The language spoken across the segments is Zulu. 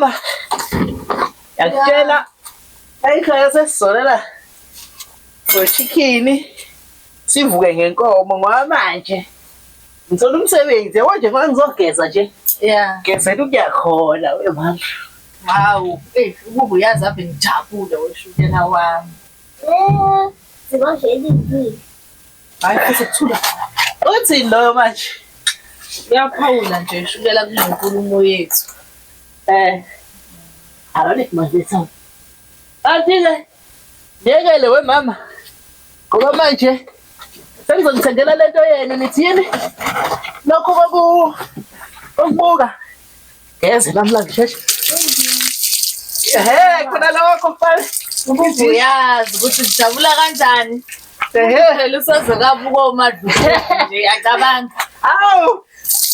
mama. Yakutshela ayikhaya sesizolela chicken sivuke ngenkomo ngoba manje ngithola umsebenzi yabo nje ngoba ngizogeza nje. Yeah. Gezela ukuyakhona we mama. Hawu, ukuba uyazi apha ngijabule weshukela wami. Sikonje elini. Hayi futhi kuthula. Uthi lo manje. Uyaphawula nje ishukela kunenkulumo yethu. Alone manje sawo. Athile. Ngekele we mama. Ngoba manje sengizongithengela lento yena nithi yini? Lokho okubuka. Ngeze namhlanje sheshe. Khona lokho mfana. Ukuba uyazi ukuthi ngijabula kanjani. Phela usazokabuka omadlulo nje yacabanga. Awu.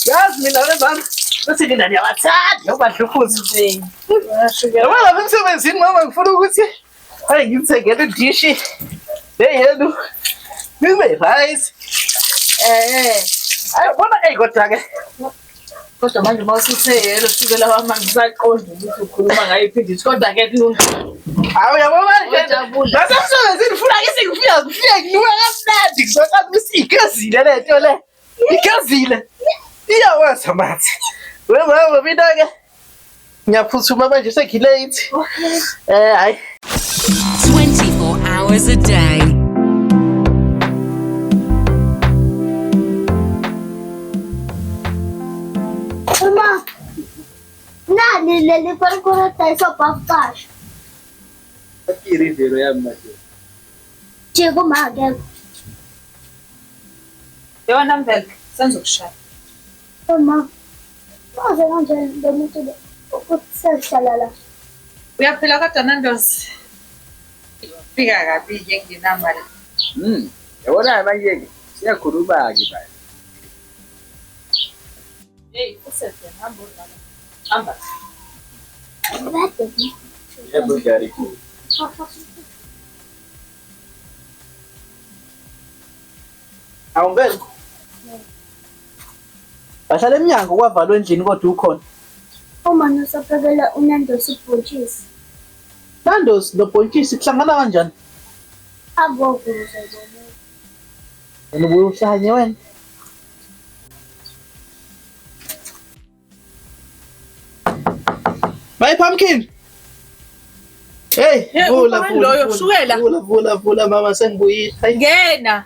Yazi mina le mama. Uthi mina ngiyawathanda ubadlufuza nje. Yabona emsebenzini mama ngifuna ukuthi hayi ngithengele idishi. Yenu. Nibe rice. Ayibona kodwa ke. Kodwa manje mawusuthe yelo shukela wami ngisaqonda ukuthi ukhuluma ngayiphi nje kodwa ke Hawu yabo manje. Ngasemsebenzini ngifuna ngifike nginuka kamnandi ngizoqala ukuthi igazile lento le. Igazile. Iyawazi mathi. Wema mina ke ngiyaphuthuma manje sekilate. Hayi. 24 hours a day. Mama. Nani leli parkour tayo pafkash. Akiri vero yami manje. Chego maga. yona mvelo senzokushaya. Mama. Waze kanje ndomuntu ukutseshalala. Uyaphila kodwa Nandosi. Fika kabi ke nginamali. Yabona manje ke siyakhuluma ke bani. Hey, usefe hamba udlala. Hamba. Vete. Yebo gari ku. Awumbele. Bahlala eminyango kwavalwe endlini kodwa ukhona. Uma nosaphekela uNandosi ibhontshisi. Nandosi nobhontshisi kuhlangana kanjani? Abovuza bona. Wena ubuye uhlanye wena. Bye pumpkin. Hey, vula mama sengibuyile. Hayi Ngena.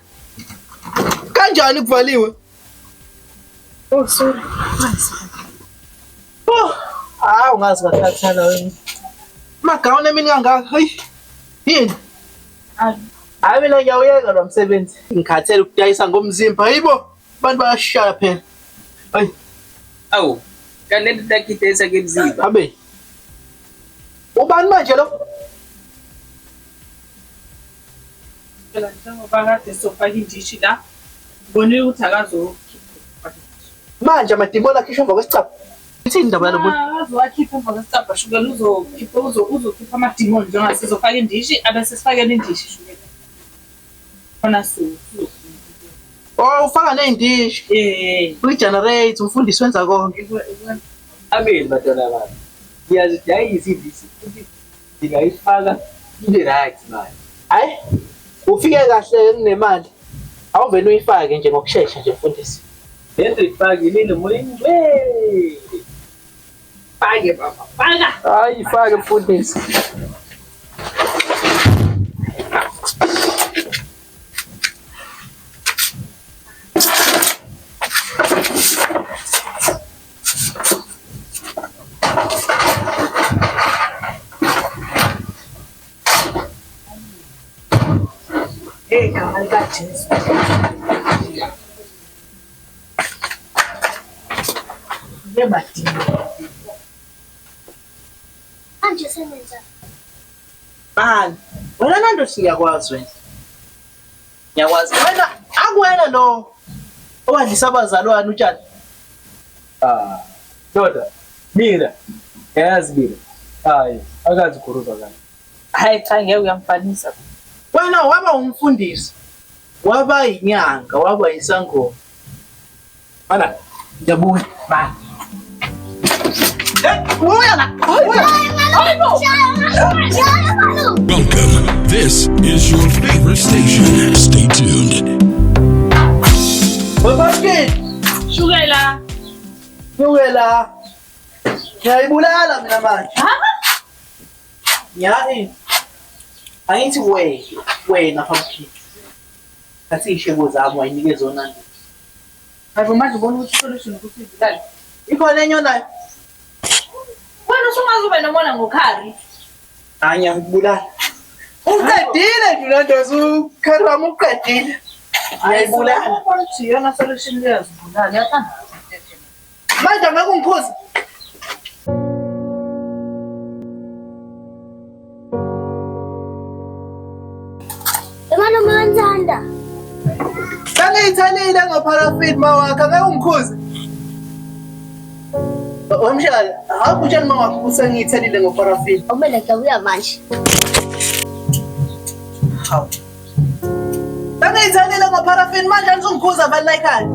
kanjani kuvaliwe? Oh sorry. Ungazi kathathana wena. Magawuni emini kangaka. Hayi. Yini? Hayi mina ngiyawuyeka lo msebenzi. Ngikhathele ukudayisa ngomzimba. Hayibo. Abantu bayashaya phela. Hayi. Awu. Kanti ndakidayisa ngemzimba. Abe. Ubani manje lo? Phela njengoba kade sofaka indishi la. Ngibonile ukuthi akazokhipha. Manje amadimoni akhishwa emva kwesicapha. Ithini indaba yalo muntu? Azowakhipha emva kwesicabha shukela uzokhipha amadimoni njengoba sizofaka indishi abese sifakela indishi shukela. Khona su. Ufaka ney'ndishi. Uyi-generate, umfundisi wenza konke. Ameni bantwana bami. Ngiyazidayisa indisi futhi ngingayifaka ibe right manje. Hayi. Ufike kahle kunemali. Awuvele uyifake nje ngokusheshsha nje mfundisi. Lento ifakile emoyeni. Fake baba. Faka. Hayi ifake mfundisi. Igama likaJesu. Ngebadini. Manje sebenza. Bani? Wena Nandosi ngiyakwazi wena. Ngiyakwazi. Wena akuwena lo owadlisa abazalwane utshani. Doda. Mina. Yazi mina. Hayi, akazi ukukhuluma kahle. Hayi cha ngeke uyamfanisa. Wena waba umfundisi. Waba inyanga, waba isangoma. Mana, Ngiyabona. Bye. Uya la. Uya. Welcome. This is your favorite station. Stay tuned. Babakit. Shukela. Uya ngiyayibulala mina manje. Ha? Yaani. Angithi wena Pumpkin. Kathi ishebo zami wayinike zona nje. Hayi manje ubona ukuthi solution ukuthi idlale. Ikhona enye nayo. Wena usungaze ube nomona ngokhari. Anya ngibulala. Uqedile nje lento zukharama uqedile. Ngiyayibulala. Ubona ukuthi yona solution leyazibulala yathanda. Manje angeke ungiphuze. Emana mwanzanda. Sangiyithalile ngaparafini mawakhe angeke ungikhuze. Omshali, akutshela mawakhe usengiyithalile ngaparafini. Omele kabuya manje. Hawu. Sangiyithalile ngaparafini manje anizongikhuza abantu la ekhaya.